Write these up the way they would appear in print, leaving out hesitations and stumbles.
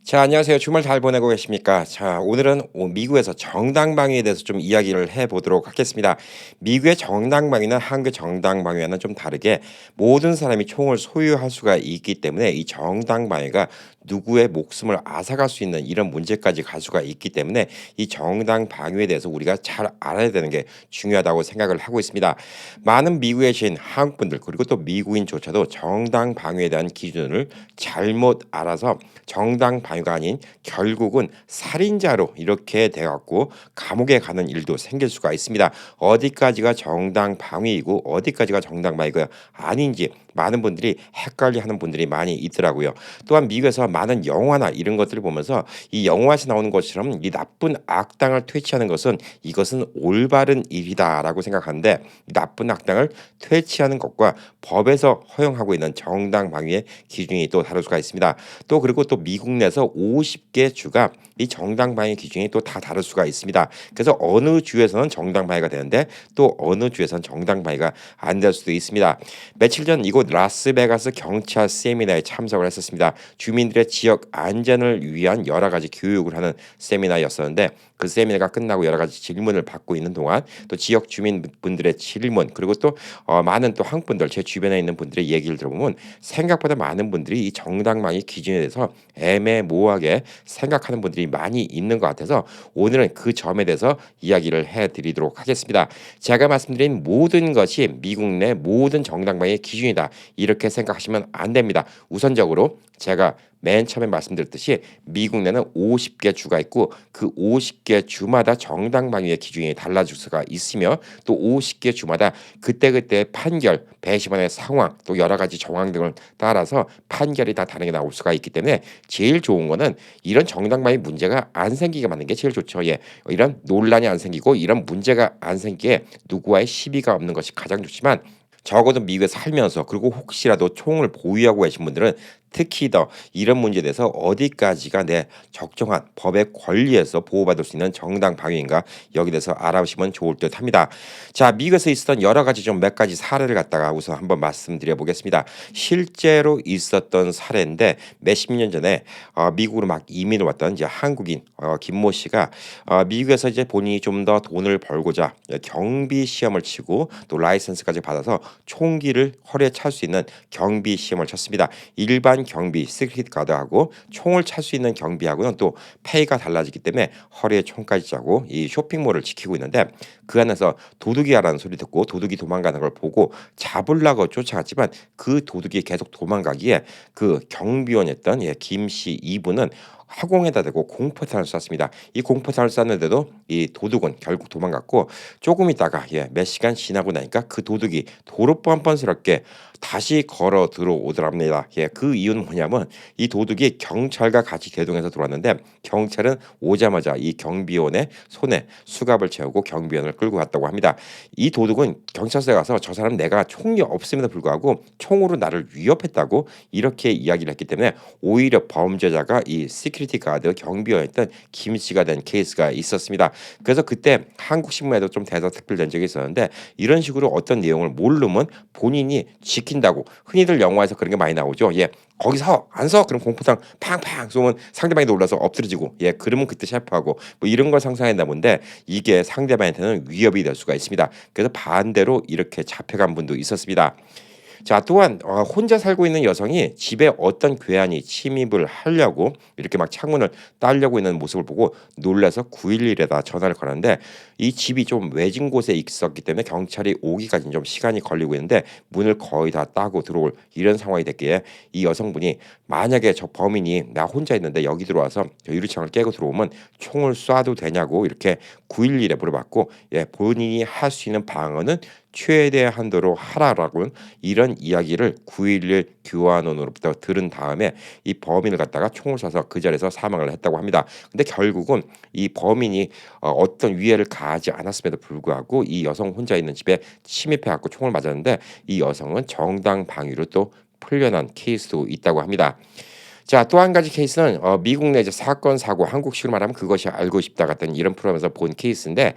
자, 안녕하세요. 주말 잘 보내고 계십니까? 자, 오늘은 미국에서 정당방위에 대해서 좀 이야기를 해보도록 하겠습니다. 미국의 정당방위는 한국의 정당방위와는 좀 다르게 모든 사람이 총을 소유할 수가 있기 때문에 이 정당방위가 누구의 목숨을 앗아갈 수 있는 이런 문제까지 갈 수가 있기 때문에 이 정당방위에 대해서 우리가 잘 알아야 되는 게 중요하다고 생각을 하고 있습니다. 많은 미국에 계신 한국분들 그리고 또 미국인조차도 정당방위에 대한 기준을 잘못 알아서 정당 방위가 아닌 결국은 살인자로 이렇게 돼갖고 감옥에 가는 일도 생길 수가 있습니다. 어디까지가 정당 방위이고 어디까지가 정당 방위가 아닌지 많은 분들이 헷갈려하는 분들이 많이 있더라고요. 또한 미국에서 많은 영화나 이런 것들을 보면서 이 영화에서 나오는 것처럼 이 나쁜 악당을 퇴치하는 것은 이것은 올바른 일이다라고 생각하는데 나쁜 악당을 퇴치하는 것과 법에서 허용하고 있는 정당 방위의 기준이 또 다를 수가 있습니다. 또 그리고 또 미국 내에서 50개 주가 이 정당 방위 기준이 또 다 다를 수가 있습니다. 그래서 어느 주에서는 정당 방위가 되는데 또 어느 주에서는 정당 방위가 안 될 수도 있습니다. 며칠 전 이곳 라스베가스 경찰 세미나에 참석을 했었습니다. 주민들의 지역 안전을 위한 여러 가지 교육을 하는 세미나였었는데 그 세미나가 끝나고 여러 가지 질문을 받고 있는 동안 또 지역 주민분들의 질문 그리고 또 많은 또 한국분들 제 주변에 있는 분들의 얘기를 들어보면 생각보다 많은 분들이 이 정당방위 기준에 대해서 애매모호하게 생각하는 분들이 많이 있는 것 같아서 오늘은 그 점에 대해서 이야기를 해드리도록 하겠습니다. 제가 말씀드린 모든 것이 미국 내 모든 정당방위의 기준이다 이렇게 생각하시면 안 됩니다. 우선적으로 제가 맨 처음에 말씀드렸듯이 미국 내는 50개 주가 있고 그 50개 주마다 정당방위의 기준이 달라질 수가 있으며 또 50개 주마다 그때그때 판결, 배심원의 상황 또 여러 가지 정황 등을 따라서 판결이 다 다르게 나올 수가 있기 때문에 제일 좋은 거는 이런 정당방위 문제가 안 생기게 만든 게 제일 좋죠. 예. 이런 논란이 안 생기고 이런 문제가 안 생기게 누구와의 시비가 없는 것이 가장 좋지만 적어도 미국에 살면서 그리고 혹시라도 총을 보유하고 계신 분들은 특히 더 이런 문제에 대해서 어디까지가 내 적정한 법의 권리에서 보호받을 수 있는 정당 방위인가 여기 대해서 알아보시면 좋을 듯 합니다. 자, 미국에서 있었던 여러 가지 좀 몇 가지 사례를 갖다가 우선 한번 말씀드려 보겠습니다. 실제로 있었던 사례인데 몇십 년 전에 미국으로 막 이민을 왔던 이제 한국인 김모 씨가 미국에서 이제 본인이 좀 더 돈을 벌고자 경비 시험을 치고 또 라이선스까지 받아서 총기를 허리에 찰 수 있는 경비 시험을 쳤습니다. 일반 경비 시크릿 가드하고 총을 찰 수 있는 경비하고는 또 페이가 달라지기 때문에 허리에 총까지 차고 이 쇼핑몰을 지키고 있는데 그 안에서 도둑이야라는 소리 듣고 도둑이 도망가는 걸 보고 잡으려고 쫓아갔지만 그 도둑이 계속 도망가기에 그 경비원이었던 김씨 이분은 화공에다 대고 공포탄을 쐈습니다. 이 공포탄을 쐈는데도 이 도둑은 결국 도망갔고 조금 있다가 몇 시간 지나고 나니까 그 도둑이 도로 뻔뻔스럽게 다시 걸어 들어오더랍니다. 그 이유는 뭐냐면 이 도둑이 경찰과 같이 대동해서 들어왔는데 경찰은 오자마자 이 경비원의 손에 수갑을 채우고 경비원을 끌고 갔다고 합니다. 이 도둑은 경찰서에 가서 저 사람 내가 총이 없음에도 불구하고 총으로 나를 위협했다고 이렇게 이야기를 했기 때문에 오히려 범죄자가 이 시큐리티 가드 경비원이었던 김 씨가 된 케이스가 있었습니다. 그래서 그때 한국 신문에도 좀 대서특필된 적이 있었는데 이런 식으로 어떤 내용을 모르면 본인이 지킨다고 흔히들 영화에서 그런 게 많이 나오죠. 거기서 안 서 그럼 공포탄 팡팡 쏘면 상대방이 놀라서 엎드려지고 그러면 그때 셰프하고 뭐 이런 걸 상상했나 본데 이게 상대방한테는 위협이 될 수가 있습니다. 그래서 반대로 이렇게 잡혀간 분도 있었습니다. 자, 또한 혼자 살고 있는 여성이 집에 어떤 괴한이 침입을 하려고 이렇게 막 창문을 따려고 있는 모습을 보고 놀라서 911에다 전화를 걸었는데 이 집이 좀 외진 곳에 있었기 때문에 경찰이 오기까지 좀 시간이 걸리고 있는데 문을 거의 다 따고 들어올 이런 상황이 됐기에 이 여성분이 만약에 저 범인이 나 혼자 있는데 여기 들어와서 저 유리창을 깨고 들어오면 총을 쏴도 되냐고 이렇게 911에 물어봤고 본인이 할 수 있는 방어는 최대 한도로 하라라고 이런 이야기를 911 교환원으로부터 들은 다음에 이 범인을 갖다가 총을 쏴서 그 자리에서 사망을 했다고 합니다. 근데 결국은 이 범인이 어떤 위해를 가하지 않았음에도 불구하고 이 여성 혼자 있는 집에 침입해 갖고 총을 맞았는데 이 여성은 정당 방위로 또 풀려난 케이스도 있다고 합니다. 자, 또 한 가지 케이스는 미국 내 이제 사건 사고 한국식으로 말하면 그것이 알고 싶다 같은 이런 프로그램에서 본 케이스인데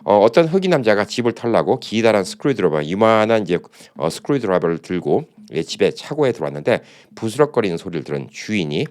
어떤 흑인 남자가 집을 털라고 기다란 스크류드라이버 이만한 이제 스크류드라이버를 들고 집에 차고에 들어왔는데 부스럭거리는 소리를 들은 주인이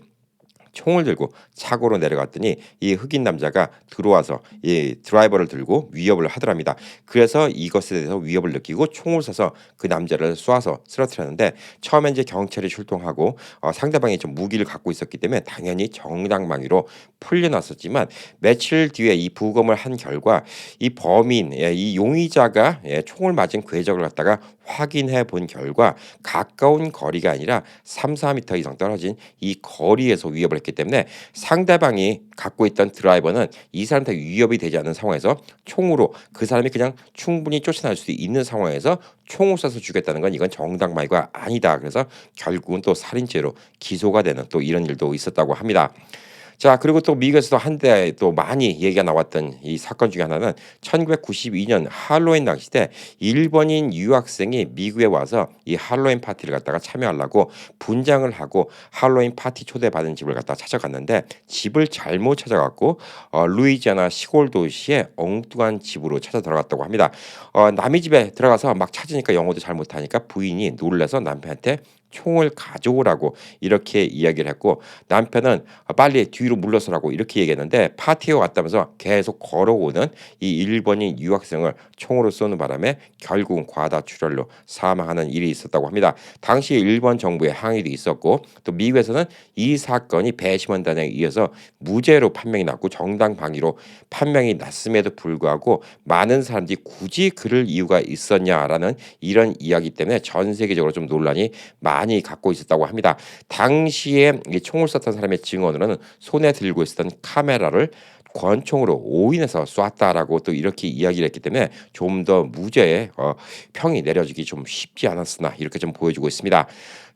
총을 들고 차고로 내려갔더니 이 흑인 남자가 들어와서 이 드라이버를 들고 위협을 하더랍니다. 그래서 이것에 대해서 위협을 느끼고 총을 쏴서 그 남자를 쏴서 쓰러뜨렸는데 처음에 이제 경찰이 출동하고 상대방이 좀 무기를 갖고 있었기 때문에 당연히 정당방위로 풀려났었지만 며칠 뒤에 이 부검을 한 결과 이 범인, 이 용의자가 총을 맞은 궤적을 갖다가 확인해 본 결과 가까운 거리가 아니라 3, 4미터 이상 떨어진 이 거리에서 위협을 했기 때문에 상대방이 갖고 있던 드라이버는 이 사람한테 위협이 되지 않는 상황에서 총으로 그 사람이 그냥 충분히 쫓아날 수 있는 상황에서 총을 쏴서 죽였다는 건 이건 정당방위가 아니다. 그래서 결국은 또 살인죄로 기소가 되는 또 이런 일도 있었다고 합니다. 자, 그리고 또 미국에서도 한때 또 많이 얘기가 나왔던 이 사건 중에 하나는 1992년 할로윈 당시 때 일본인 유학생이 미국에 와서 이 할로윈 파티를 갖다가 참여하려고 분장을 하고 할로윈 파티 초대받은 집을 갖다가 찾아갔는데 집을 잘못 찾아갔고 루이지아나 시골 도시의 엉뚱한 집으로 찾아 들어갔다고 합니다. 남의 집에 들어가서 막 찾으니까 영어도 잘 못하니까 부인이 놀라서 남편한테 총을 가져오라고 이렇게 이야기를 했고 남편은 빨리 뒤로 물러서라고 이렇게 얘기했는데 파티에 왔다면서 계속 걸어오는 이 일본인 유학생을 총으로 쏘는 바람에 결국은 과다출혈로 사망하는 일이 있었다고 합니다. 당시 일본 정부의 항의도 있었고 또 미국에서는 이 사건이 배심원단에 의해서 무죄로 판명이 났고 정당방위로 판명이 났음에도 불구하고 많은 사람들이 굳이 그럴 이유가 있었냐라는 이런 이야기 때문에 전 세계적으로 좀 논란이 많이 갖고 있었다고 합니다. 당시에 이 총을 쐈던 사람의 증언으로는 손에 들고 있었던 카메라를 권총으로 오인해서 쐈다라고 또 이렇게 이야기를 했기 때문에 좀 더 무죄의 평이 내려지기 좀 쉽지 않았으나 이렇게 좀 보여주고 있습니다.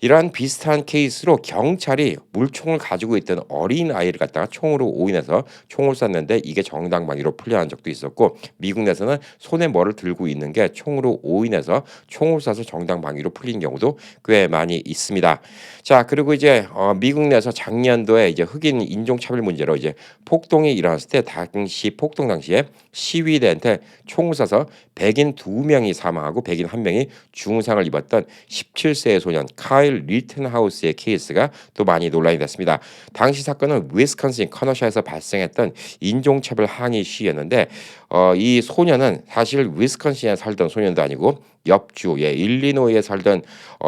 이러한 비슷한 케이스로 경찰이 물총을 가지고 있던 어린 아이를 갖다가 총으로 오인해서 총을 쐈는데 이게 정당방위로 풀려난 적도 있었고 미국 내에서는 손에 뭐를 들고 있는 게 총으로 오인해서 총을 쏴서 정당방위로 풀린 경우도 꽤 많이 있습니다. 자, 그리고 이제 미국 내에서 작년도에 이제 흑인 인종차별 문제로 이제 폭동이 일어났을 때 당시 폭동 당시에 시위대한테 총을 쏴서 백인 2명이 사망하고 백인 1명이 중상을 입었던 17세의 소년 카일 리튼하우스의 케이스가 또 많이 논란이 됐습니다. 당시 사건은 위스콘신 커너샤에서 발생했던 인종차별 항의 시위였는데 이 소년은 사실 위스콘신에 살던 소년도 아니고 옆주 일리노이에 살던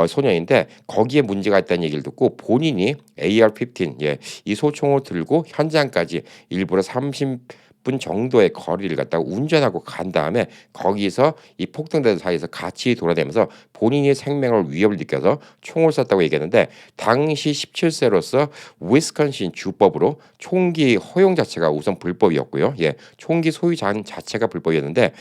소년인데 거기에 문제가 있다는 얘기를 듣고 본인이 AR-15 이 소총을 들고 현장까지 일부러 30분 정도의 거리를 갖다가 운전하고 간 다음에 거기서 이 폭동대들 사이에서 같이 돌아다니면서 본인의 생명을 위협을 느껴서 총을 쐈다고 얘기했는데 당시 17세로서 위스콘신 주법으로 총기 허용 자체가 우선 불법이었고요. 총기 소유 자체가 불법이었는데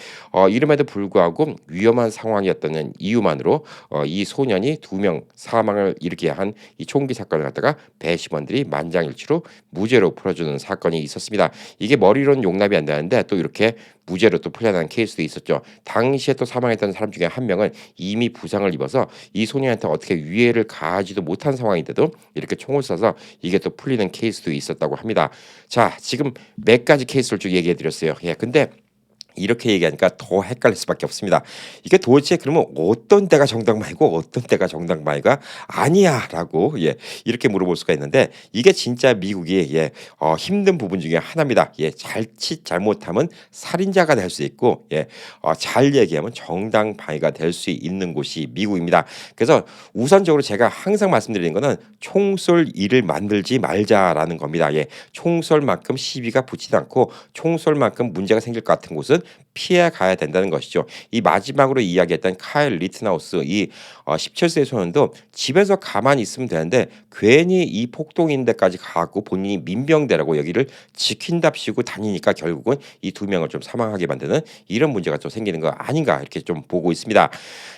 이름에도 불구하고 위험한 상황이었다는 이유만으로 이 소년이 2명 사망을 일으키게 한 이 총기 사건을 갖다가 배심원들이 만장일치로 무죄로 풀어주는 사건이 있었습니다. 이게 머리로는 용납이 안 되는데 또 이렇게 무죄로 또 풀려난 케이스도 있었죠. 당시에 또 사망했던 사람 중에 한 명은 이미 부상을 입어서 이 소년한테 어떻게 위해를 가하지도 못한 상황인데도 이렇게 총을 쏴서 이게 또 풀리는 케이스도 있었다고 합니다. 자, 지금 몇 가지 케이스를 쭉 얘기해 드렸어요. 근데 이렇게 얘기하니까 더 헷갈릴 수밖에 없습니다. 이게 도대체 그러면 어떤 때가 정당방위고 어떤 때가 정당방위가 아니야라고 이렇게 물어볼 수가 있는데 이게 진짜 미국이 힘든 부분 중에 하나입니다. 자칫 잘못하면 살인자가 될 수 있고 잘 얘기하면 정당방위가 될 수 있는 곳이 미국입니다. 그래서 우선적으로 제가 항상 말씀드리는 거는 총쏠 일을 만들지 말자라는 겁니다. 총쏠만큼 시비가 붙지도 않고 총쏠만큼 문제가 생길 것 같은 곳은 피해 가야 된다는 것이죠. 이 마지막으로 이야기했던 카일 리트나우스 이 17세의 소년도 집에서 가만히 있으면 되는데 괜히 이 폭동인데까지 가고 본인이 민병대라고 여기를 지킨답시고 다니니까 결국은 이 2명을 좀 사망하게 만드는 이런 문제가 좀 생기는 거 아닌가 이렇게 좀 보고 있습니다.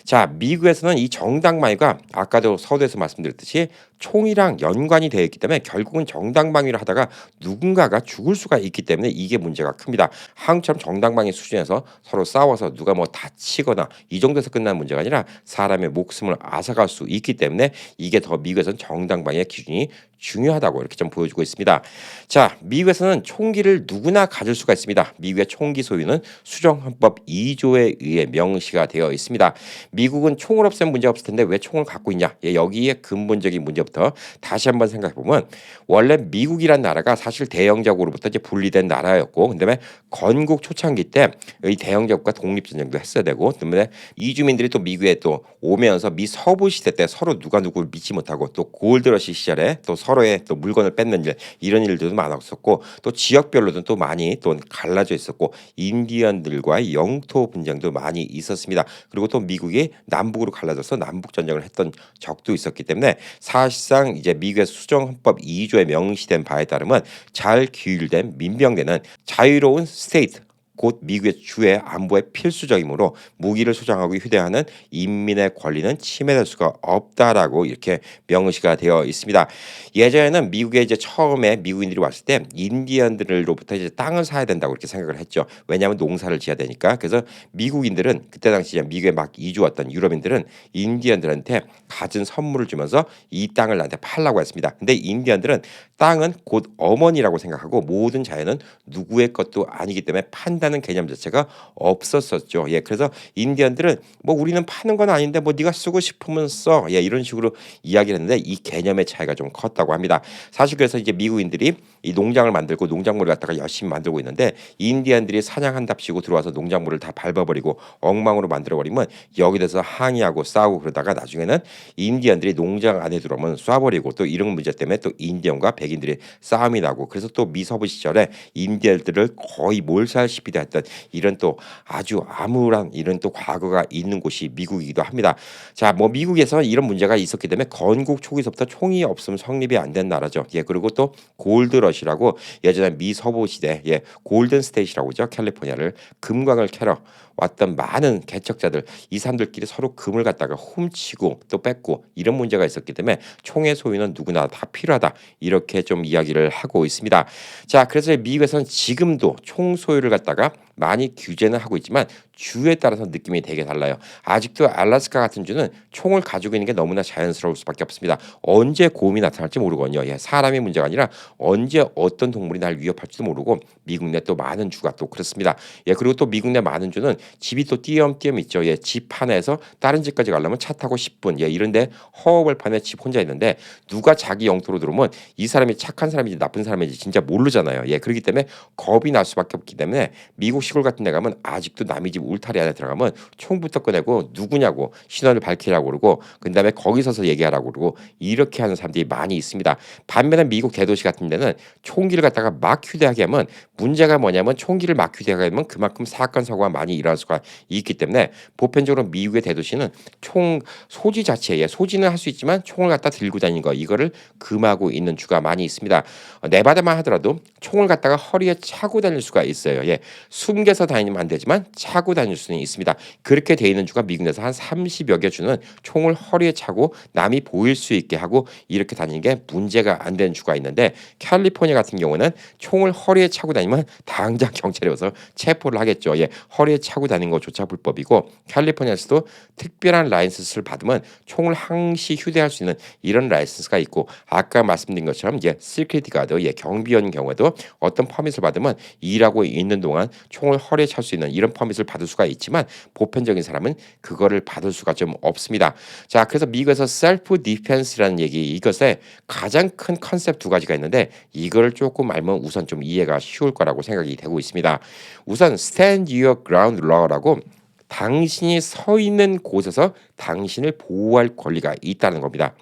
자, 미국에서는 이 정당방위가 아까도 서두에서 말씀드렸듯이 총이랑 연관이 되어 있기 때문에 결국은 정당방위를 하다가 누군가가 죽을 수가 있기 때문에 이게 문제가 큽니다. 한국처럼 정당방위 수준에서 서로 싸워서 누가 뭐 다치거나 이 정도에서 끝나는 문제가 아니라 사람의 목숨을 앗아갈 수 있기 때문에 이게 더 미국에서는 정당방위의 기준이 중요하다고 이렇게 좀 보여주고 있습니다. 자, 미국에서는 총기를 누구나 가질 수가 있습니다. 미국의 총기 소유는 수정헌법 2조에 의해 명시가 되어 있습니다. 미국은 총을 없애면 문제 없을 텐데 왜 총을 갖고 있냐? 예, 여기에 근본적인 문제부터 다시 한번 생각해 보면 원래 미국이란 나라가 사실 대영제국으로부터 이제 분리된 나라였고, 그다음에 건국 초창기 때 이 대영제국과 독립전쟁도 했어야 되고, 그다음에 이주민들이 또 미국에 또 오면서 미 서부 시대 때 서로 누가 누구를 믿지 못하고 또 골드러시 시절에 또 서로의 또 물건을 뺏는 일 이런 일들도 많았었고, 또 지역별로도 또 많이 또 갈라져 있었고 인디언들과의 영토 분쟁도 많이 있었습니다. 그리고 또 미국이 남북으로 갈라져서 남북 전쟁을 했던 적도 있었기 때문에 사실상 이제 미국의 수정헌법 2조에 명시된 바에 따르면 잘 규율된 민병대는 자유로운 스테이트 곧 미국의 주의 안보에 필수적이므로 무기를 소장하고 휴대하는 인민의 권리는 침해될 수가 없다라고 이렇게 명시가 되어 있습니다. 예전에는 미국에 이제 처음에 미국인들이 왔을 때 인디언들로부터 이제 땅을 사야 된다고 이렇게 생각을 했죠. 왜냐하면 농사를 지어야 되니까. 그래서 미국인들은 그때 당시 미국에 막 이주 왔던 유럽인들은 인디언들한테 갖은 선물을 주면서 이 땅을 나한테 팔라고 했습니다. 근데 인디언들은 땅은 곧 어머니라고 생각하고 모든 자연은 누구의 것도 아니기 때문에 판다는 개념 자체가 없었었죠. 예, 그래서 인디언들은 뭐 우리는 파는 건 아닌데 뭐 네가 쓰고 싶으면 써. 예, 이런 식으로 이야기를 했는데 이 개념의 차이가 좀 컸다고 합니다. 사실 그래서 이제 미국인들이 이 농장을 만들고 농작물을 갖다가 열심히 만들고 있는데 인디언들이 사냥한답시고 들어와서 농작물을 다 밟아버리고 엉망으로 만들어버리면 여기 대해서 항의하고 싸우고 그러다가 나중에는 인디언들이 농장 안에 들어오면 쏴버리고 또 이런 문제 때문에 또 인디언과 백인들이 싸움이 나고 그래서 또 미서부 시절에 인디언들을 거의 몰살시피 했던 이런 또 아주 암울한 이런 또 과거가 있는 곳이 미국이기도 합니다. 자, 뭐 미국에서 이런 문제가 있었기 때문에 건국 초기서부터 총이 없으면 성립이 안 된 나라죠. 예, 그리고 또 골드러시라고 예전에 미서부 시대 골든 스테이트라고 하죠. 캘리포니아를 금광을 캐러 왔던 많은 개척자들 이 사람들끼리 서로 금을 갖다가 훔치고 또 뺏고 이런 문제가 있었기 때문에 총의 소유는 누구나 다 필요하다 이렇게 좀 이야기를 하고 있습니다. 자, 그래서 미국에서는 지금도 총 소유를 갖다가 많이 규제는 하고 있지만 주에 따라서 느낌이 되게 달라요. 아직도 알래스카 같은 주는 총을 가지고 있는 게 너무나 자연스러울 수밖에 없습니다. 언제 고음이 나타날지 모르거든요. 예, 사람의 문제가 아니라 언제 어떤 동물이 날 위협할지도 모르고 미국 내 또 많은 주가 또 그렇습니다. 예, 그리고 또 미국 내 많은 주는 집이 또 띄엄띄엄 있죠. 예, 집 하나에서 다른 집까지 가려면 차 타고 10분. 예, 이런데 허허벌판에 집 혼자 있는데 누가 자기 영토로 들어오면 이 사람이 착한 사람인지 나쁜 사람인지 진짜 모르잖아요. 예, 그렇기 때문에 겁이 날 수밖에 없기 때문에 미국 시골 같은 데 가면 아직도 남의 집 울타리 안에 들어가면 총부터 꺼내고 누구냐고 신원을 밝히라고 그러고 그다음에 거기 서서 얘기하라고 그러고 이렇게 하는 사람들이 많이 있습니다. 반면에 미국 대도시 같은 데는 총기를 갖다가 막 휴대하게 하면 문제가 뭐냐면 총기를 막 휴대하게 하면 그만큼 사건 사고가 많이 일어날 수가 있기 때문에 보편적으로 미국의 대도시는 총 소지 자체에 소지는 할 수 있지만 총을 갖다 들고 다니는 거 이거를 금하고 있는 주가 많이 있습니다. 네바다만 하더라도 총을 갖다가 허리에 차고 다닐 수가 있어요. 예, 숨겨서 다니면 안 되지만 차고 다닐 수는 있습니다. 그렇게 돼 있는 주가 미국 내에서 한 30여 개 주는 총을 허리에 차고 남이 보일 수 있게 하고 이렇게 다니는 게 문제가 안 되는 주가 있는데 캘리포니아 같은 경우는 총을 허리에 차고 다니면 당장 경찰에 와서 체포를 하겠죠. 예, 허리에 차고 다니는 것조차 불법이고 캘리포니아에서도 특별한 라이선스를 받으면 총을 항시 휴대할 수 있는 이런 라이선스가 있고 아까 말씀드린 것처럼 시큐리티 가드 경비원 경우에도 어떤 퍼밋을 받으면 일하고 있는 동안 총을 허리에 찰 수 있는 이런 퍼밋을 받을 수가 있지만 보편적인 사람은 그거를 받을 수가 좀 없습니다. 자, 그래서 미국에서 셀프 디펜스라는 얘기 이것에 가장 큰 컨셉 두 가지가 있는데 이걸 조금 알면 우선 좀 이해가 쉬울 거라고 생각이 되고 있습니다. 우선 stand your ground law라고 당신이 서 있는 곳에서 당신을 보호할 권리가 있다는 겁니다.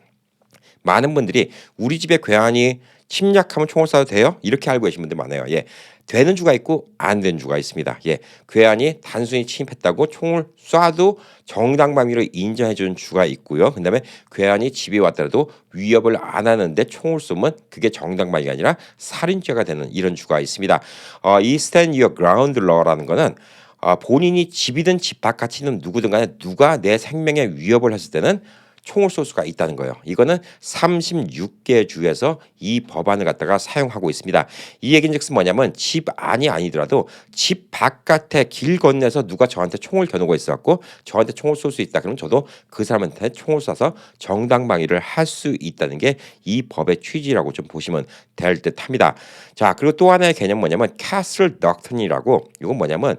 많은 분들이 우리 집에 괴한이 침략하면 총을 쏴도 돼요? 이렇게 알고 계신 분들 많아요. 예. 되는 주가 있고 안 되는 주가 있습니다. 예. 괴한이 단순히 침입했다고 총을 쏴도 정당방위로 인정해 주는 주가 있고요. 그다음에 괴한이 집에 왔더라도 위협을 안 하는데 총을 쏘면 그게 정당방위가 아니라 살인죄가 되는 이런 주가 있습니다. 이 stand your ground law라는 거는 본인이 집이든 집 바깥이든 누구든 간에 누가 내 생명에 위협을 했을 때는 총을 쏠 수가 있다는 거예요. 이거는 36개 주에서 이 법안을 갖다가 사용하고 있습니다. 이 얘기인즉슨 뭐냐면 집 안이 아니더라도 집 바깥에 길 건너서 누가 저한테 총을 겨누고 있어갖고 저한테 총을 쏠 수 있다. 그러면 저도 그 사람한테 총을 쏴서 정당방위를 할 수 있다는 게 이 법의 취지라고 좀 보시면 될 듯합니다. 자, 그리고 또 하나의 개념 뭐냐면 캐슬 덕트린이라고, 이건 뭐냐면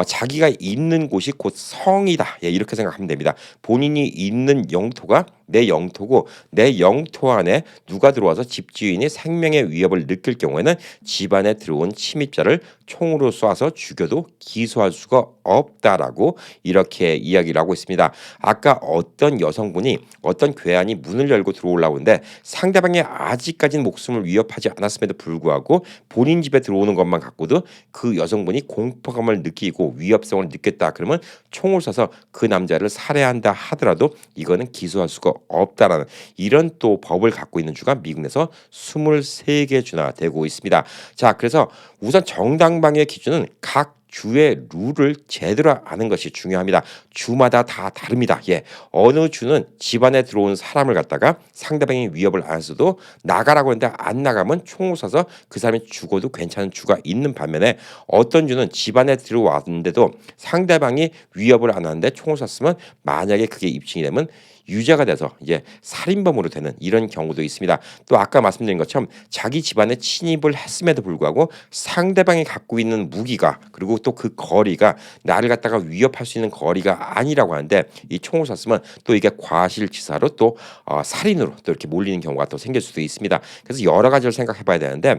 자기가 있는 곳이 곧 성이다. 예, 이렇게 생각하면 됩니다. 본인이 있는 영토가 내 영토고 내 영토 안에 누가 들어와서 집주인이 생명의 위협을 느낄 경우에는 집안에 들어온 침입자를 총으로 쏴서 죽여도 기소할 수가 없다라고 이렇게 이야기를 하고 있습니다. 아까 어떤 여성분이 어떤 괴한이 문을 열고 들어오려고 하는데 상대방이 아직까지는 목숨을 위협하지 않았음에도 불구하고 본인 집에 들어오는 것만 갖고도 그 여성분이 공포감을 느끼고 위협성을 느꼈다. 그러면 총을 쏴서 그 남자를 살해한다 하더라도 이거는 기소할 수가 없다라는 이런 또 법을 갖고 있는 주가 미국 내에서 23개 주나 되고 있습니다. 자, 그래서 우선 정당방위의 기준은 각 주의 룰을 제대로 아는 것이 중요합니다. 주마다 다 다릅니다. 예, 어느 주는 집안에 들어온 사람을 갖다가 상대방이 위협을 안 해서도 나가라고 했는데 안 나가면 총을 쏴서 그 사람이 죽어도 괜찮은 주가 있는 반면에 어떤 주는 집안에 들어왔는데도 상대방이 위협을 안 하는데 총을 쐈으면 만약에 그게 입증이 되면 유죄가 돼서 이제 살인범으로 되는 이런 경우도 있습니다. 또 아까 말씀드린 것처럼 자기 집안에 침입을 했음에도 불구하고 상대방이 갖고 있는 무기가 그리고 또 그 거리가 나를 갖다가 위협할 수 있는 거리가 아니라고 하는데 이 총을 쐈으면 또 이게 과실치사로 또 살인으로 또 이렇게 몰리는 경우가 또 생길 수도 있습니다. 그래서 여러 가지를 생각해봐야 되는데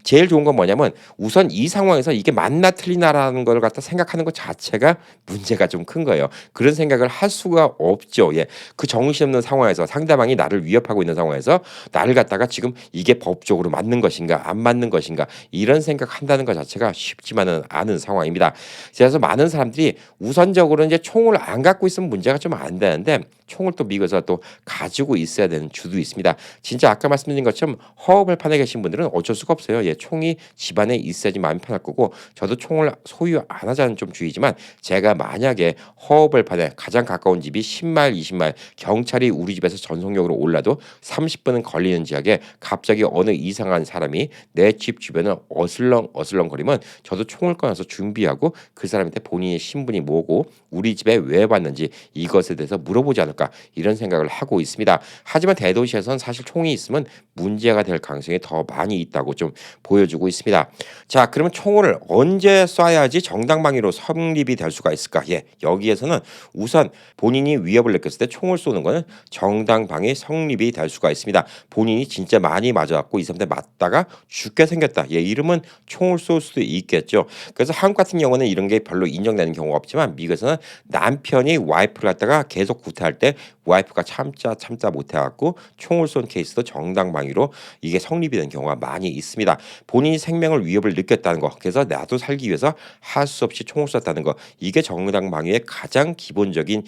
제일 좋은 건 뭐냐면 우선 이 상황에서 이게 맞나 틀리나라는 걸 갖다 생각하는 것 자체가 문제가 좀 큰 거예요. 그런 생각을 할 수가 없죠. 예, 그 정신없는 상황에서 상대방이 나를 위협하고 있는 상황에서 나를 갖다가 지금 이게 법적으로 맞는 것인가 안 맞는 것인가 이런 생각한다는 것 자체가 쉽지만은 않은 상황입니다. 그래서 많은 사람들이 우선적으로 이제 총을 안 갖고 있으면 문제가 좀 안 되는데 총을 또 미국에서 또 가지고 있어야 되는 주도 있습니다. 진짜 아까 말씀드린 것처럼 허허벌판에 계신 분들은 어쩔 수가 없어요. 예, 총이 집안에 있어야지 마음이 편할 거고 저도 총을 소유 안 하자는 좀 주의지만 제가 만약에 허허벌판에 가장 가까운 집이 10마일 20마일 경찰이 우리 집에서 전속력으로 올라도 30분은 걸리는 지역에 갑자기 어느 이상한 사람이 내 집 주변을 어슬렁 거리면 저도 총을 꺼내서 준비하고 그 사람한테 본인의 신분이 뭐고 우리 집에 왜 왔는지 이것에 대해서 물어보지 않을까 이런 생각을 하고 있습니다. 하지만 대도시에서는 사실 총이 있으면 문제가 될 가능성이 더 많이 있다고 좀 보여주고 있습니다. 자, 그러면 총을 언제 쏴야지 정당방위로 성립이 될 수가 있을까? 예, 여기에서는 우선 본인이 위협을 느꼈을 때 총을 쏘는 것은 정당방위 성립이 될 수가 있습니다. 본인이 진짜 많이 맞아갖고 이 사람한테 맞다가 죽게 생겼다. 예, 이러면 총을 쏠 수도 있겠죠. 그래서 한국 같은 경우는 이런 게 별로 인정되는 경우가 없지만 미국에서는 남편이 와이프를 갖다가 계속 구타할 때 와이프가 참자 못해갖고 총을 쏜 케이스도 정당방위로 이게 성립이 된 경우가 많이 있습니다. 본인이 생명을 위협을 느꼈다는 거, 그래서 나도 살기 위해서 할 수 없이 총을 쐈다는 거, 이게 정당방위의 가장 기본적인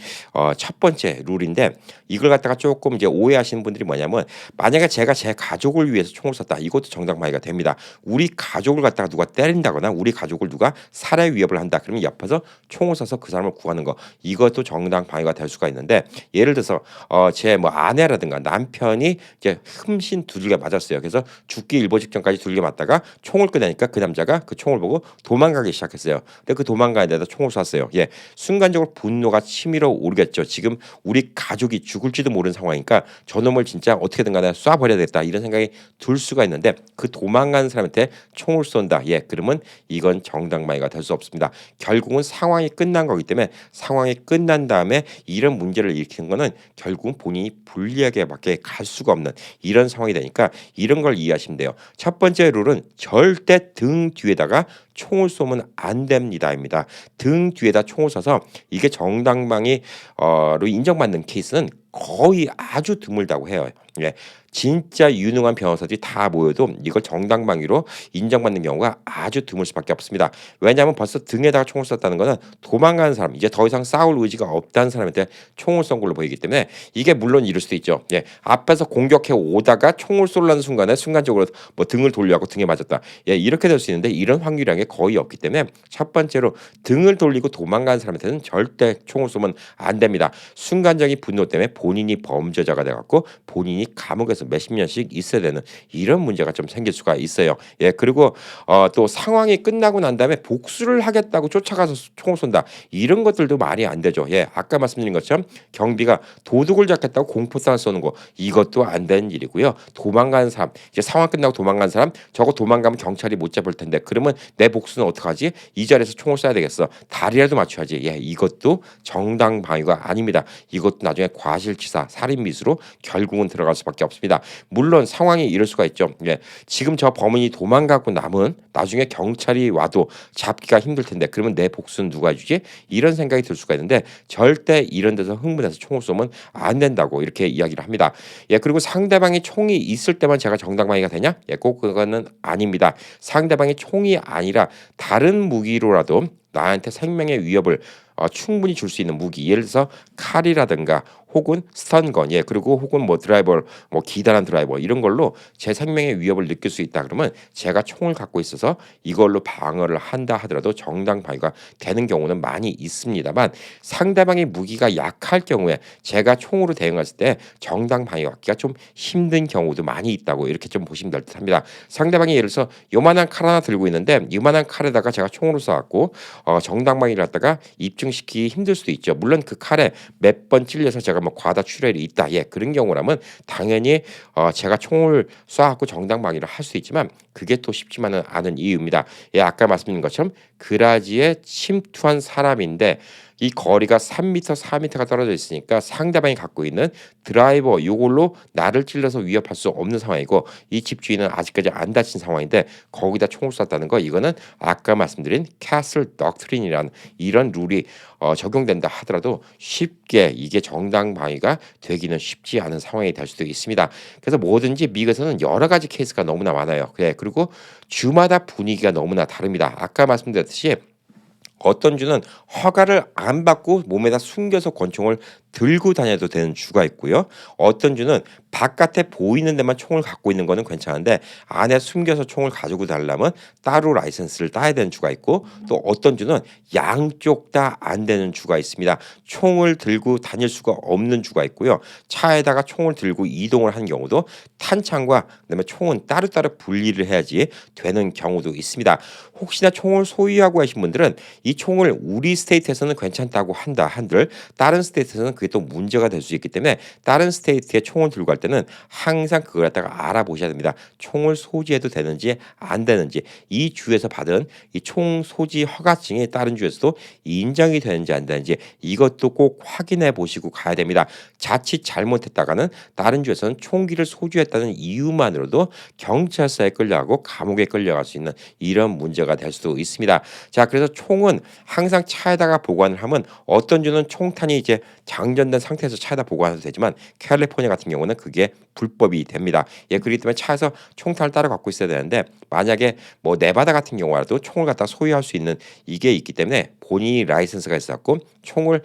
첫 번째 룰인데 이걸 갖다가 조금 이제 오해하시는 분들이 뭐냐면 만약에 제가 제 가족을 위해서 총을 쐈다, 이것도 정당방위가 됩니다. 우리 가족을 갖다가 누가 때린다거나 우리 가족을 누가 살해 위협을 한다, 그러면 옆에서 총을 쏴서 그 사람을 구하는 거, 이것도 정당방위가 될 수가 있는데 예를 들어서 제 뭐 아내라든가 남편이 이제 흠신 두들겨 맞았어요. 그래서 죽기 일보 직전까지 두들겨 맞다가 총을 꺼내니까 그 남자가 그 총을 보고 도망가기 시작했어요. 근데 그 도망가는 데다 총을 쐈어요. 예, 순간적으로 분노가 치밀어 오르겠죠. 지금 우리 가족이 죽을지도 모르는 상황이니까 저놈을 진짜 어떻게든 간에 쏴버려야겠다 이런 생각이 들 수가 있는데 그 도망가는 사람한테 총을 쏜다. 예, 그러면 이건 정당방위가 될 수 없습니다. 결국은 상황이 끝난 거기 때문에 상황이 끝난 다음에 이런 문제를 일으키는 거는 결국은 본인이 불리하게밖에 갈 수가 없는 이런 상황이 되니까 이런 걸 이해하시면 돼요. 첫 번째 룰은 절대 등 뒤에다가 총을 쏘면 안 됩니다입니다. 등 뒤에다 총을 쏴서 이게 정당방위로 인정받는 케이스는 거의 아주 드물다고 해요. 예. 진짜 유능한 변호사들이 다 모여도 이걸 정당방위로 인정받는 경우가 아주 드물 수밖에 없습니다. 왜냐하면 벌써 등에다가 총을 쐈다는 거는 도망가는 사람, 이제 더 이상 싸울 의지가 없다는 사람한테 총을 쏜 걸로 보이기 때문에 이게 물론 이럴 수도 있죠. 예. 앞에서 공격해 오다가 총을 쏠라는 순간에 순간적으로 뭐 등을 돌려갖고 등에 맞았다. 예, 이렇게 될 수 있는데 이런 확률이란 게 거의 없기 때문에 첫 번째로 등을 돌리고 도망가는 사람한테는 절대 총을 쏘면 안 됩니다. 순간적인 분노 때문에 본인이 범죄자가 돼갖고 본인이 감옥에서 몇십 년씩 있어야 되는 이런 문제가 좀 생길 수가 있어요. 예, 그리고 또 상황이 끝나고 난 다음에 복수를 하겠다고 쫓아가서 총을 쏜다. 이런 것들도 말이 안 되죠. 예, 아까 말씀드린 것처럼 경비가 도둑을 잡겠다고 공포탄을 쏘는 거 이것도 안 되는 일이고요. 도망가는 사람, 이제 상황 끝나고 도망간 사람, 저거 도망가면 경찰이 못 잡을 텐데 그러면 내 복수는 어떡하지? 이 자리에서 총을 쏴야 되겠어. 다리라도 맞춰야지. 예, 이것도 정당방위가 아닙니다. 이것도 나중에 과실치사, 살인미수로 결국은 들어갈 수밖에 없습니다. 물론 상황이 이럴 수가 있죠. 예, 지금 저 범인이 도망가고 남은 나중에 경찰이 와도 잡기가 힘들 텐데 그러면 내 복수는 누가 해주지? 이런 생각이 들 수가 있는데 절대 이런 데서 흥분해서 총을 쏘면 안 된다고 이렇게 이야기를 합니다. 예, 그리고 상대방이 총이 있을 때만 제가 정당방위가 되냐? 예, 꼭 그거는 아닙니다. 상대방이 총이 아니라 다른 무기로라도 나한테 생명의 위협을 충분히 줄 수 있는 무기, 예를 들어서 칼이라든가 혹은 스턴건, 예, 그리고 혹은 뭐 드라이버, 뭐 기다란 드라이버 이런 걸로 제 생명의 위협을 느낄 수 있다 그러면 제가 총을 갖고 있어서 이걸로 방어를 한다 하더라도 정당방위가 되는 경우는 많이 있습니다만 상대방의 무기가 약할 경우에 제가 총으로 대응했을 때 정당방위가 하기가 좀 힘든 경우도 많이 있다고 이렇게 좀 보시면 될 듯합니다. 상대방이 예를 들어서 요만한 칼 하나 들고 있는데 요만한 칼에다가 제가 총으로 쏴갖고 정당방위를 갖다가 입증시키기 힘들 수도 있죠. 물론 그 칼에 몇 번 찔려서 제가 뭐 과다 출혈이 있다. 예, 그런 경우라면 당연히 제가 총을 쏴갖고 정당방위를 할 수 있지만 그게 또 쉽지만은 않은 이유입니다. 예, 아까 말씀드린 것처럼 그라지에 침투한 사람인데 이 거리가 3m, 4m가 떨어져 있으니까 상대방이 갖고 있는 드라이버 이걸로 나를 찔러서 위협할 수 없는 상황이고 이 집주인은 아직까지 안 다친 상황인데 거기다 총을 쐈다는 거 이거는 아까 말씀드린 캐슬 덕트린이라는 이런 룰이 적용된다 하더라도 쉽게 이게 정당방위가 되기는 쉽지 않은 상황이 될 수도 있습니다. 그래서 뭐든지 미국에서는 여러 가지 케이스가 너무나 많아요. 그래, 그리고 주마다 분위기가 너무나 다릅니다. 아까 말씀드렸듯이 어떤 주는 허가를 안 받고 몸에다 숨겨서 권총을 들고 다녀도 되는 주가 있고요. 어떤 주는 바깥에 보이는 데만 총을 갖고 있는 거는 괜찮은데 안에 숨겨서 총을 가지고 달라면 따로 라이선스를 따야 되는 주가 있고 또 어떤 주는 양쪽 다 안 되는 주가 있습니다. 총을 들고 다닐 수가 없는 주가 있고요. 차에다가 총을 들고 이동을 한 경우도 탄창과 그다음에 총은 따로따로 분리를 해야지 되는 경우도 있습니다. 혹시나 총을 소유하고 계신 분들은 이 총을 우리 스테이트에서는 괜찮다고 한다 한들 다른 스테이트에서는 그게 또 문제가 될 수 있기 때문에 다른 스테이트에 총을 들고 갈 때는 항상 그걸 갖다가 알아보셔야 됩니다. 총을 소지해도 되는지 안 되는지 이 주에서 받은 이 총 소지 허가증이 다른 주에서도 인정이 되는지 안 되는지 이것도 꼭 확인해 보시고 가야 됩니다. 자칫 잘못했다가는 다른 주에서는 총기를 소지했다는 이유만으로도 경찰서에 끌려가고 감옥에 끌려갈 수 있는 이런 문제가 될 수도 있습니다. 자, 그래서 총은 항상 차에다가 보관을 하면 어떤 주는 총탄이 이제 장전된 상태에서 차에다 보관해도 되지만 캘리포니아 같은 경우는 그게 불법이 됩니다. 예, 그렇기 때문에 차에서 총탄을 따로 갖고 있어야 되는데 만약에 뭐 네바다 같은 경우라도 총을 갖다 소유할 수 있는 이게 있기 때문에 본인이 라이선스가 있었고 총을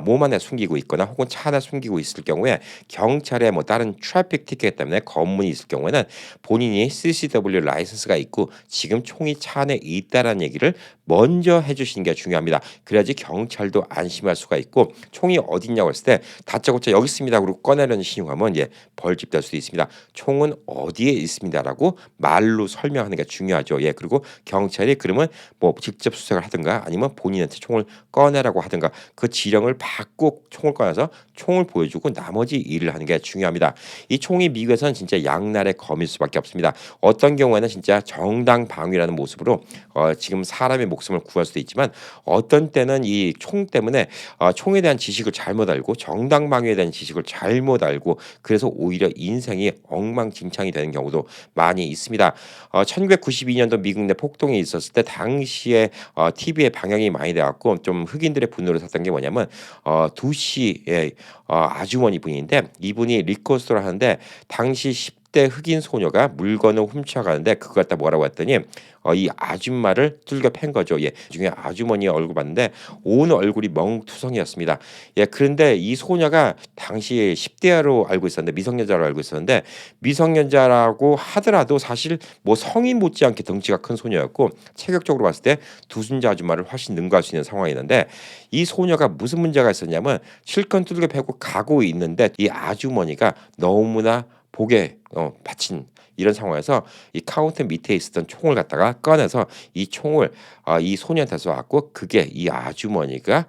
몸 안에 숨기고 있거나 혹은 차 안에 숨기고 있을 경우에 경찰에 뭐 다른 트래픽 티켓 때문에 검문이 있을 경우에는 본인이 CCW 라이선스가 있고 지금 총이 차 안에 있다라는 얘기를 먼저 해주시는 게 중요합니다. 그래야지 경찰도 안심할 수가 있고 총이 어딨냐고 했을 때 다짜고짜 여기 있습니다. 그리고 꺼내려는 신용하면 벌집 될 수도 있습니다. 총은 어디에 있습니다라고 말로 설명하는 게 중요하죠. 예, 그리고 경찰이 그러면 뭐 직접 수색을 하든가 아니면 본인한테 총을 꺼내라고 하든가 그 지령을 받고 총을 꺼내서 총을 보여주고 나머지 일을 하는 게 중요합니다. 이 총이 미국에서는 진짜 양날의 검일 수밖에 없습니다. 어떤 경우에는 진짜 정당방위라는 모습으로 지금 사람의 목숨을 구할 수도 있지만 어떤 때는 이 총 때문에 총에 대한 지식을 잘못 알고 정당방위에 대한 지식을 잘못 알고 그래서 오히려 이 인생이 엉망진창이 되는 경우도 많이 있습니다. 1992년도 미국 내 폭동이 있었을 때 당시에 TV에 방영이 많이 돼 갖고 좀 흑인들의 분노를 샀던 게 뭐냐면 도시의 아주머니 분인데 이분이 리코스토를 하는데 당시 10대 흑인 소녀가 물건을 훔쳐가는데 그거 갖다 뭐라고 했더니 이 아줌마를 뚫겨 팬 거죠. 예. 중에 아주머니의 얼굴 봤는데 온 얼굴이 멍투성이었습니다. 예. 그런데 이 소녀가 당시 10대로 알고 있었는데 미성년자로 알고 있었는데 미성년자라고 하더라도 사실 뭐 성인 못지않게 덩치가 큰 소녀였고 체격적으로 봤을 때 두순자 아줌마를 훨씬 능가할 수 있는 상황이었는데 이 소녀가 무슨 문제가 있었냐면 실컷 뚫겨 패고 가고 있는데 이 아주머니가 너무나 복에 바친 이런 상황에서 이 카운터 밑에 있었던 총을 갖다가 꺼내서 이 총을 이 소년한테 쏘았고 그게 이 아주머니가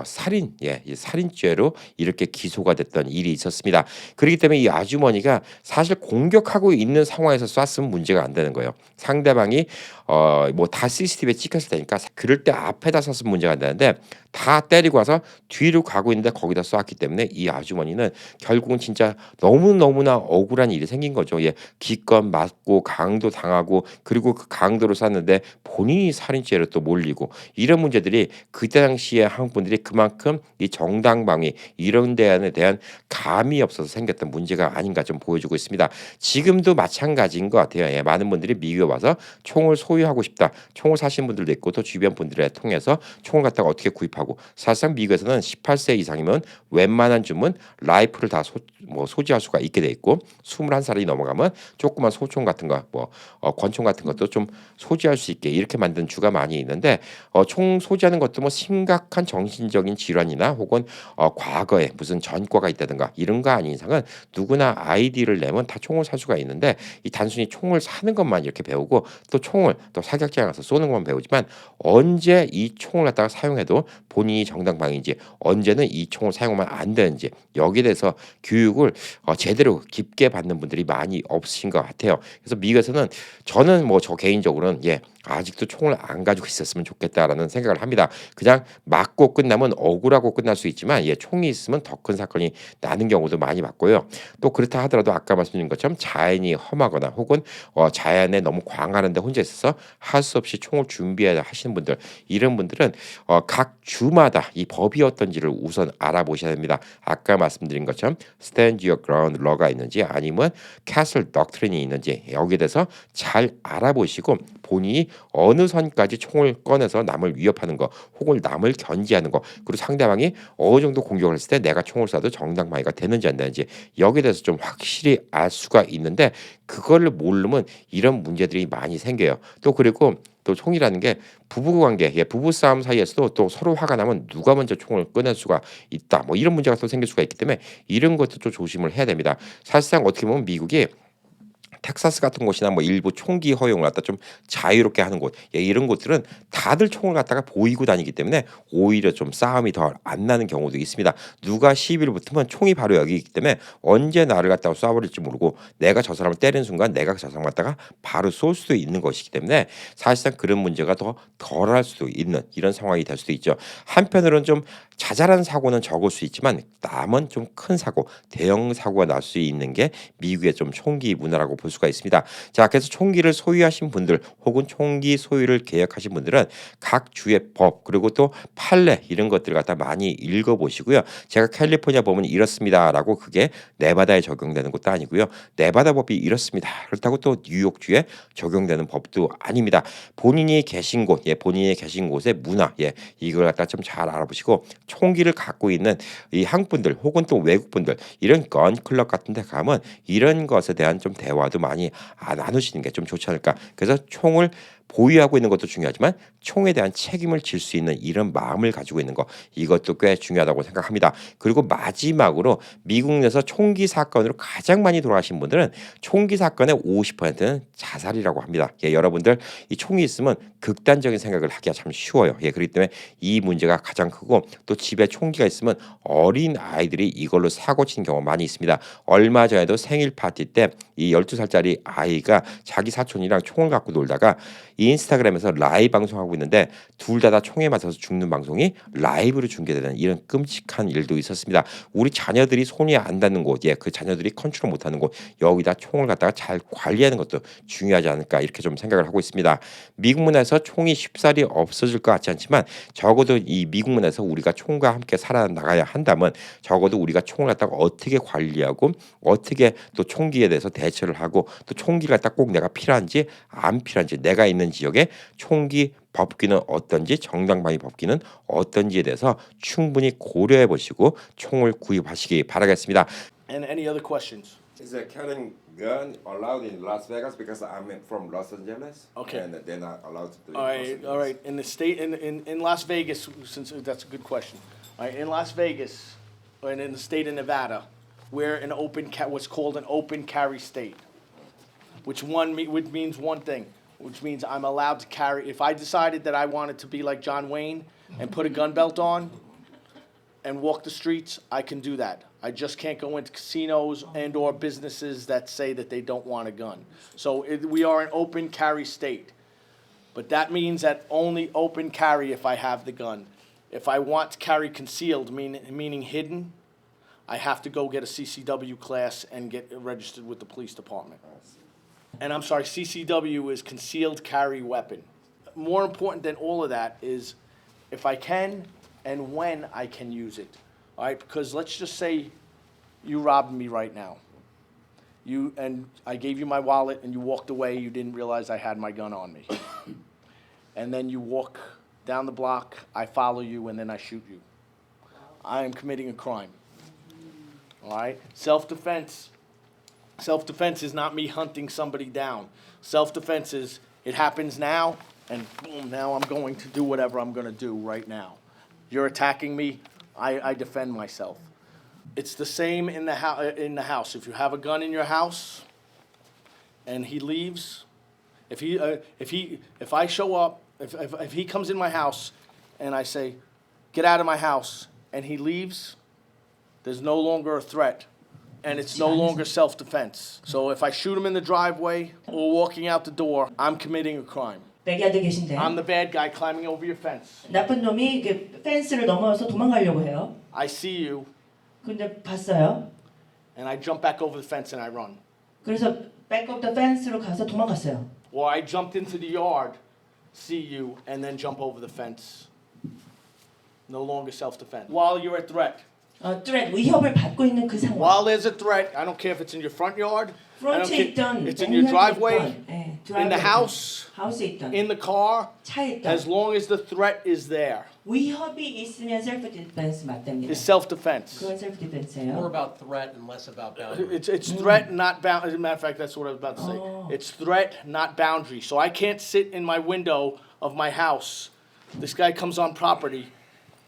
살인 이 살인죄로 이렇게 기소가 됐던 일이 있었습니다. 그렇기 때문에 이 아주머니가 사실 공격하고 있는 상황에서 쐈으면 문제가 안 되는 거예요. 상대방이 뭐 다 CCTV에 찍혔을 테니까 그럴 때 앞에다 쐈으면 문제가 안 되는데 다 때리고 와서 뒤로 가고 있는데 거기다 쐈기 때문에 이 아주머니는 결국은 진짜 너무너무나 억울한 일이 생긴 거죠. 예. 기껏 맞고 강도 당하고 그리고 그 강도로 쐈는데 본인이 살인죄로 또 몰리고 이런 문제들이 그때 당시에 한국 분들이 그만큼 이 정당방위 이런 데에 대한 감이 없어서 생겼던 문제가 아닌가 좀 보여주고 있습니다. 지금도 마찬가지인 것 같아요. 예. 많은 분들이 미국에 와서 총을 소유하고 싶다. 총을 사신 분들도 있고 또 주변 분들에 통해서 총을 갖다가 어떻게 구입하고 사실상 미국에서는 18세 이상이면 웬만한 줌은 라이플을 다 소지할 수가 있게 돼 있고 21살이 넘어가면 조그만 소총 같은 거 뭐 권총 같은 것도 좀 소지할 수 있게 이렇게 만든 주가 많이 있는데 총 소지하는 것도 뭐 심각한 정신적인 질환이나 혹은 과거에 무슨 전과가 있다든가 이런 거 아닌 이상은 누구나 아이디를 내면 다 총을 살 수가 있는데 이 단순히 총을 사는 것만 이렇게 배우고 또 총을 또 사격장에 가서 쏘는 것만 배우지만 언제 이 총을 갖다가 사용해도 본인이 정당방위인지 언제는 이 총을 사용하면 안 되는지 여기에 대해서 교육을 제대로 깊게 받는 분들이 많이 없으신 것 같아요. 그래서 미국에서는 저는 뭐 저 개인적으로는 아직도 총을 안 가지고 있었으면 좋겠다라는 생각을 합니다. 그냥 맞고 끝나면 억울하고 끝날 수 있지만 총이 있으면 더 큰 사건이 나는 경우도 많이 봤고요. 또 그렇다 하더라도 아까 말씀드린 것처럼 자연이 험하거나 혹은 자연에 너무 광활한데 혼자 있어서 할 수 없이 총을 준비해야 하시는 분들 이런 분들은 각 주마다 이 법이 어떤지를 우선 알아보셔야 됩니다. 아까 말씀드린 것처럼 Stand Your Ground Law가 있는지 아니면 Castle Doctrine이 있는지 여기에 대해서 잘 알아보시고 본인이 어느 선까지 총을 꺼내서 남을 위협하는 거 혹은 남을 견제하는 거 그리고 상대방이 어느 정도 공격을 했을 때 내가 총을 쏴도 정당방위가 되는지 안 되는지 여기에 대해서 좀 확실히 알 수가 있는데 그거를 모르면 이런 문제들이 많이 생겨요. 또 그리고 또 총이라는 게 부부 관계, 부부 싸움 사이에서도 또 서로 화가 나면 누가 먼저 총을 꺼낼 수가 있다. 뭐 이런 문제가 또 생길 수가 있기 때문에 이런 것도 좀 조심을 해야 됩니다. 사실상 어떻게 보면 미국이 텍사스 같은 곳이나 뭐 일부 총기 허용을 갖다 좀 자유롭게 하는 곳 이런 곳들은 다들 총을 갖다가 보이고 다니기 때문에 오히려 좀 싸움이 더 안 나는 경우도 있습니다. 누가 시비를 붙으면 총이 바로 여기 있기 때문에 언제 나를 갖다가 쏴버릴지 모르고 내가 저 사람을 때리는 순간 내가 저 사람 갖다가 바로 쏠 수도 있는 것이기 때문에 사실상 그런 문제가 더 덜할 수도 있는 이런 상황이 될 수도 있죠. 한편으로는 좀 자잘한 사고는 적을 수 있지만 남은 좀 큰 사고, 대형 사고가 날 수 있는 게 미국의 좀 총기 문화라고 볼 수가 있습니다. 자, 그래서 총기를 소유하신 분들 혹은 총기 소유를 계획하신 분들은 각 주의 법 그리고 또 판례 이런 것들을 갖다 많이 읽어보시고요. 제가 캘리포니아 법은 이렇습니다라고 그게 네바다에 적용되는 것도 아니고요. 네바다 법이 이렇습니다. 그렇다고 또 뉴욕주에 적용되는 법도 아닙니다. 본인이 계신 곳, 본인이 계신 곳의 문화, 이걸 갖다 좀 잘 알아보시고 총기를 갖고 있는 이 한국 분들 혹은 또 외국 분들 이런 건 클럽 같은 데 가면 이런 것에 대한 좀 대화도 많이 나누시는 게 좀 좋지 않을까. 그래서 총을 보유하고 있는 것도 중요하지만 총에 대한 책임을 질 수 있는 이런 마음을 가지고 있는 것 이것도 꽤 중요하다고 생각합니다. 그리고 마지막으로 미국 내에서 총기 사건으로 가장 많이 돌아가신 분들은 총기 사건의 50%는 자살이라고 합니다. 여러분들 이 총이 있으면 극단적인 생각을 하기가 참 쉬워요. 그렇기 때문에 이 문제가 가장 크고 또 집에 총기가 있으면 어린 아이들이 이걸로 사고 치는 경우가 많이 있습니다. 얼마 전에도 생일 파티 때 이 12살짜리 아이가 자기 사촌이랑 총을 갖고 놀다가 인스타그램에서 라이브 방송하고 있는데 둘 다 총에 맞아서 죽는 방송이 라이브로 중계되는 이런 끔찍한 일도 있었습니다. 우리 자녀들이 손이 안 닿는 곳, 그 자녀들이 컨트롤 못하는 곳 여기다 총을 갖다가 잘 관리하는 것도 중요하지 않을까 이렇게 좀 생각을 하고 있습니다. 미국 문화에서 총이 쉽사리 없어질 것 같지 않지만 적어도 이 미국 문화에서 우리가 총과 함께 살아나가야 한다면 적어도 우리가 총을 갖다가 어떻게 관리하고 어떻게 또 총기에 대해서 대처를 하고 또 총기가 딱 꼭 내가 필요한지 안 필요한지 내가 있는 지역에 총기 법규는 어떤지 정당방위 법규는 어떤지에 대해서 충분히 고려해 보시고 총을 구입하시기 바라겠습니다. And any other questions? Is a carrying gun allowed in Las Vegas because I'm from Los Angeles? Okay. And they're not allowed to do it. All right, all right. In the state, in Las Vegas, since that's a good question. All right, in Las Vegas, and in the state of Nevada, we're an what's called an open carry state, which means one thing, which means I'm allowed to carry. If I decided that I wanted to be like John Wayne and put a gun belt on and walk the streets, I can do that. I just can't go into casinos and or businesses that say that they don't want a gun. So we are an open carry state. But that means that only open carry if I have the gun. If I want to carry concealed, meaning hidden, I have to go get a CCW class and get registered with the police department. And I'm sorry, CCW is concealed carry weapon. More important than all of that is if I can and when I can use it. All right, because let's just say you robbed me right now. And I gave you my wallet and you walked away, you didn't realize I had my gun on me. And then you walk down the block, I follow you, and then I shoot you. I am committing a crime. All right? Self-defense is not me hunting somebody down. Self-defense is it happens now, and boom, now I'm going to do whatever I'm going to do right now. You're attacking me, I defend myself. It's the same in the house. If you have a gun in your house, and he leaves, if I show up, if he comes in my house, and I say, "Get out of my house," and he leaves, there's no longer a threat, and it's no longer self-defense. So if I shoot him in the driveway or walking out the door, I'm committing a crime. 백야드 계신데 I'm the bad guy climbing over your fence. 나쁜 놈이 이렇게 펜스를 넘어서 도망가려고 해요. I see you, 근데 봤어요. and I jump back over the fence and I run. 그래서 백업 더 펜스로 가서 도망갔어요. Or I jumped into the yard, see you, and then jump over the fence. No longer self-defense. While you're a threat. threat 위협을 받고 있는 그 상황. While there's a threat, I don't care if it's in your front yard, I don't 프론트에 care, 있던 it's in your driveway, in the house, 하우스에 있던 in the car, 차에 있던 as long as the threat is there, 위협이 있으면 셀프 디펜스 맞답니다. it's self-defense. 그건 셀프 디펜스예요. More about threat and less about boundary. It's threat, not boundary. As a matter of fact, that's what I was about to say. It's threat, not boundary. So I can't sit in my window of my house. This guy comes on property,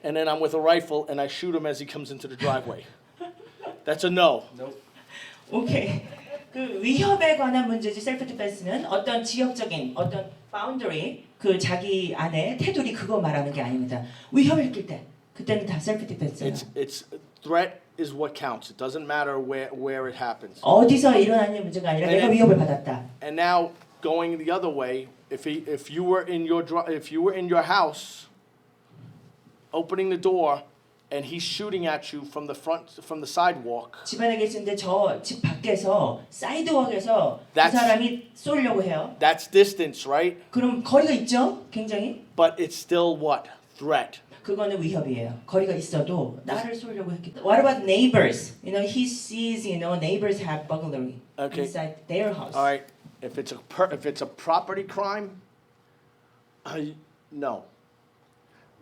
and then I'm with a rifle, and I shoot him as he comes into the driveway. That's a no. Nope. 오케이. 그 위협에 관한 문제지 셀프 디펜스는 어떤 지역적인 어떤 바운더리 그 자기 안에 테두리 그거 말하는 게 아닙니다. 위협을 느낄 때 그때는 다 셀프 디펜스예요. It's threat is what counts. It doesn't matter where it happens. 어디서 일어나는 문제가 아니라 내가 위협을 받았다. And now going the other way, if you were in your house, opening the door, and he's shooting at you from the sidewalk. 집안에 계신데 저 집 밖에서 사이드웍에서 그 That's- 사람이 쏘려고 해요. That's distance, right? 그럼 거리가 있죠, 굉장히. But it's still what? Threat. 그거는 위협이에요. 거리가 있어도 나를 쏘려고 했기 때문에. What about neighbors? He sees, neighbors have burglary Okay. inside their house. All right. If it's a property crime, no.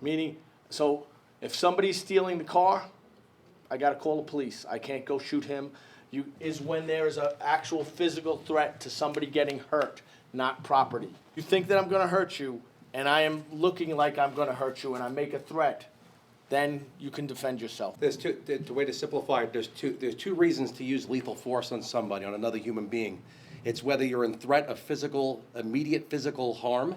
Meaning, so if somebody's stealing the car, I gotta call the police. I can't go shoot him. Is when there is an actual physical threat to somebody getting hurt, not property. You think that I'm gonna hurt you, and I am looking like I'm gonna hurt you, and I make a threat, then you can defend yourself. There's the way to simplify it, there's two reasons to use lethal force on somebody, on another human being. It's whether you're in threat of immediate physical harm,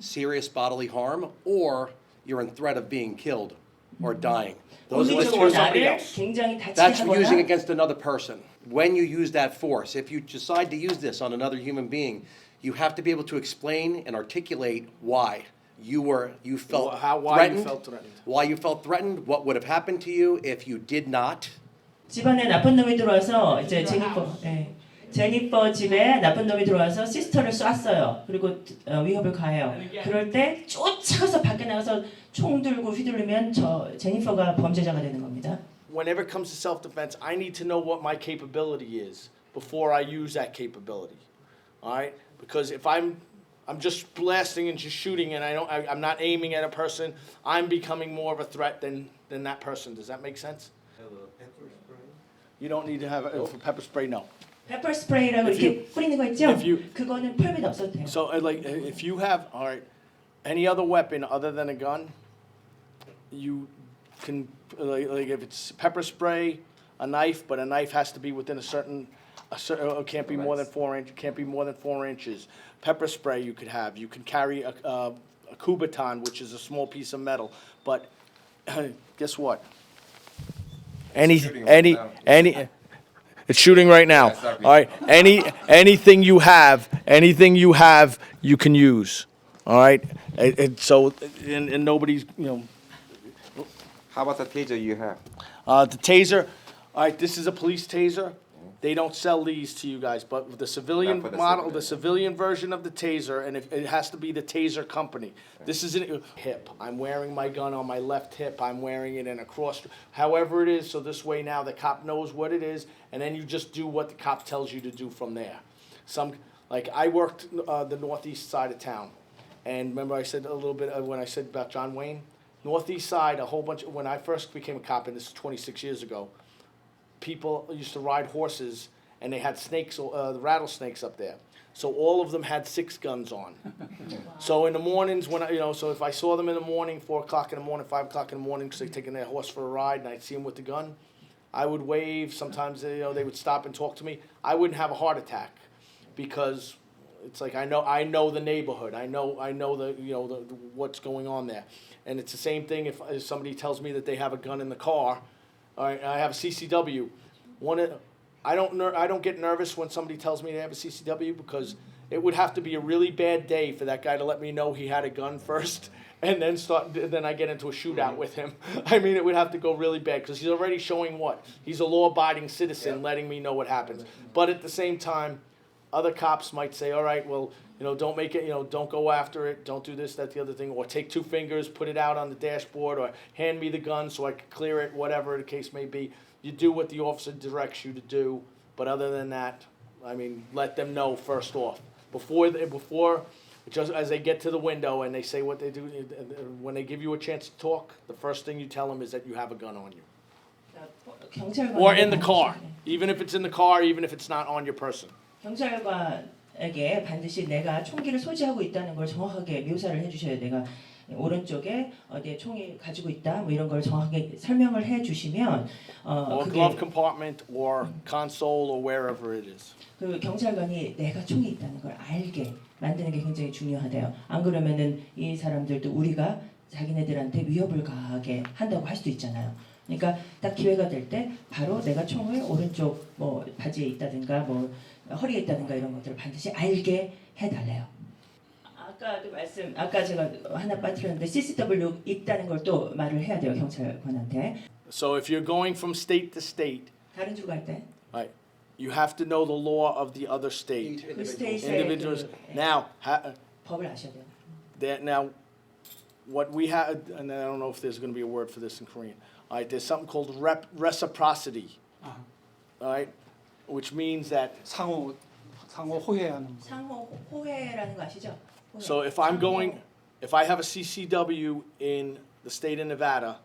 serious bodily harm, or you're in threat of being killed or dying. Those are the 물리적으로 two. somebody 나를 else. 굉장히 That's 다치게 using 하거나 against another person. When you use that force, if you decide to use this on another human being, you have to be able to explain and articulate why you felt Why you felt threatened. why you felt threatened, what would have happened to you if you did not. 집안에 나쁜 놈이 들어와서 이제 제니퍼 집에 나쁜 놈이 들어와서 시스터를 쐈어요. 그리고 위협을 가해요. 그럴 때 쫓아가서 밖에 나가서 총 들고 휘둘르면 제니퍼가 범죄자가 되는 겁니다. Whenever it comes to self-defense, I need to know what my capability is before I use that capability. All right? Because if I'm just blasting and just shooting, and I'm not aiming at a person, I'm becoming more of a threat than that person. Does that make sense? You don't need to have for pepper spray. No. 페퍼 스프레이라고 If 이렇게 뿌리는 거 있죠? if you- 그거는 펄밋 없어도 돼요. So like if you have all right, any other weapon other than a gun, you can like if it's pepper spray, a knife, but a knife has to be within a certain can't be more than 4 inches. Can't be more than 4 inches. Pepper spray you could have. You can carry a Kubaton, which is a small piece of metal. But guess what? shooting right now. It's shooting right now. That's not All right. Anything you have, you can use. All right. And nobody's How about the taser you have? the taser. All right. This is a police taser. They don't sell these to you guys, but the civilian Not for the model, civilian. the civilian version of the taser, and it has to be the taser company. This is an hip. I'm wearing my gun on my left hip. I'm wearing it in a cross, however it is. So this way now the cop knows what it is, and then you just do what the cop tells you to do from there. Like I worked the northeast side of town, and remember I said a little bit when I said about John Wayne, northeast side, a whole bunch. When I first became a cop, and this is 26 years ago. People used to ride horses, and they had snakes, the rattlesnakes up there. So all of them had 6 guns on. So in the mornings, so if I saw them in the morning, 4 o'clock in the morning, 5 o'clock in the morning, because they're taking their horse for a ride, and I'd see them with the gun, I would wave. Sometimes they would stop and talk to me. I wouldn't have a heart attack, because it's like I know the neighborhood. I know the what's going on there, and it's the same thing if somebody tells me that they have a gun in the car. All right, I have a CCW. I don't get nervous when somebody tells me they have a CCW because it would have to be a really bad day for that guy to let me know he had a gun first, and then I get into a shootout with him. I mean, it would have to go really bad because he's already showing what he's a law-abiding citizen, letting me know what happens. But at the same time, other cops might say, "All right, well, don't make it, don't go after it, don't do this, that, the other thing, or take 2 fingers, put it out on the dashboard, or hand me the gun so I can clear it," whatever the case may be. You do what the officer directs you to do, but other than that, I mean, let them know first off. Before, just as they get to the window and they say what they do, when they give you a chance to talk, the first thing you tell them is that you have a gun on you. Or in the car, even if it's in the car, even if it's not on your person. 경찰관에게 반드시 내가 총기를 소지하고 있다는 걸 정확하게 묘사를 해주셔야 돼요. 내가 오른쪽에 어디에 총이 가지고 있다 뭐 이런 걸 정확하게 설명을 해주시면 Or 그게 glove compartment, or console, or wherever it is. 그 경찰관이 내가 총이 있다는 걸 알게 만드는 게 굉장히 중요하대요. 안 그러면은 이 사람들도 우리가 자기네들한테 위협을 가하게 한다고 할 수도 있잖아요. 그러니까 딱 기회가 될 때 바로 내가 총을 오른쪽 뭐 바지에 있다든가 뭐 허리에 있다든가 이런 것들을 반드시 알게 해달래요. 아까 제가 하나 빠뜨렸는데 CCW 있다는 걸 또 말을 해야 돼요 경찰관한테. So if you're going from state to state, 다른 주 갈 때 right, you have to know the law of the other state. 그 스테이트의 Individuals. 그, Now, 법을 아셔야 돼요. what we have, and I don't know if there's going to be a word for this in Korean. All right, there's something called reciprocity. All right, which means that 상호 호혜하는 거. 상호 호혜라는 거 아시죠? 호혜. so if I have a CCW in the state of Nevada,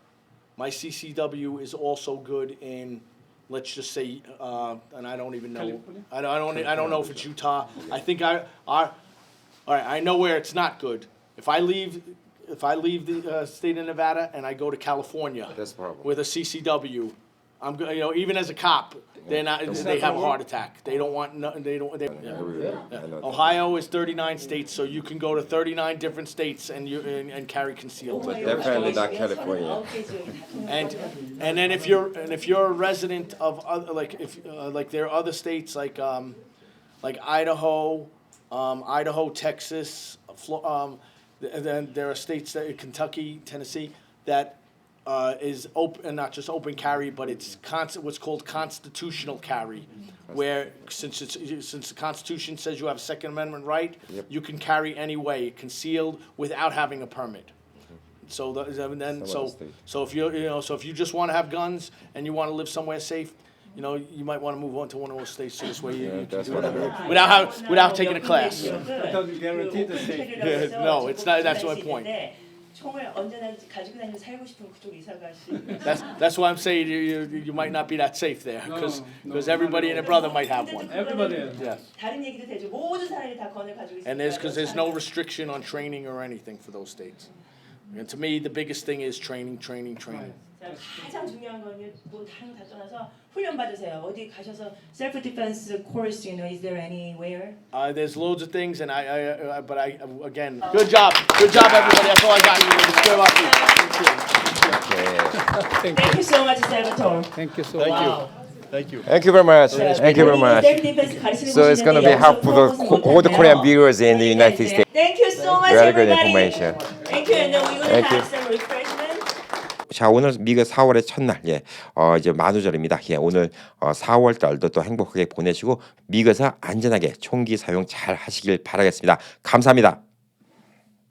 my CCW is also good in, let's just say, and I don't even know. California? I don't know if it's Utah. I think all right, I know where it's not good. If I leave the state of Nevada and I go to California That's a problem. with a CCW, I'm even as a cop, they have a heart attack. They don't want Ohio is 39 states, so you can go to 39 different states and carry concealed. 오하이오 Definitely not 주에서 California. 39개 지역이 다 통해요. And then if you're a resident of other, like there are other states like Idaho, Idaho, Texas, then there are states that Kentucky, Tennessee that is open, not just open carry, but it's what's called constitutional carry, where since the Constitution says you have a Second Amendment right, you can carry any way, concealed, without having a permit. So if you just want to have guns and you want to live somewhere safe, you might want to move on to one of those states so this way you can do whatever without taking a class. doesn't guarantee the safety. No, it's not. That's my point. 총을 언제나 가지고 다니면서 살고 싶으면 그쪽 이사 가시. That's why I'm saying you might not be that safe there because everybody and their brother might have one. Everybody has. Yeah. 다른 얘기도 되죠. 모든 사람이 다 건을 가지고 있어요. And there's no restriction on training or anything for those states. And to me, the biggest thing is training. 가장 중요한 거는 뭐 다른 거 다 떠나서 훈련 받으세요. 어디 가셔서 self defense course, is there anywhere? There's loads of things, and but again, good job, everybody. That's all I got. Thank you so much, Salvatore. Thank you so much. Wow. Thank you very much. Thank you very much. So it's going to be helpful for all the Korean viewers in the United States. Thank you so much, Very good everybody. information. Thank you, and then we're going Thank to you. have some refreshment. 자, 오늘 미국 4월의 첫날, 이제 만우절입니다. 오늘 4월 달도 또 행복하게 보내시고 미국에서 안전하게 총기 사용 잘 하시길 바라겠습니다. 감사합니다.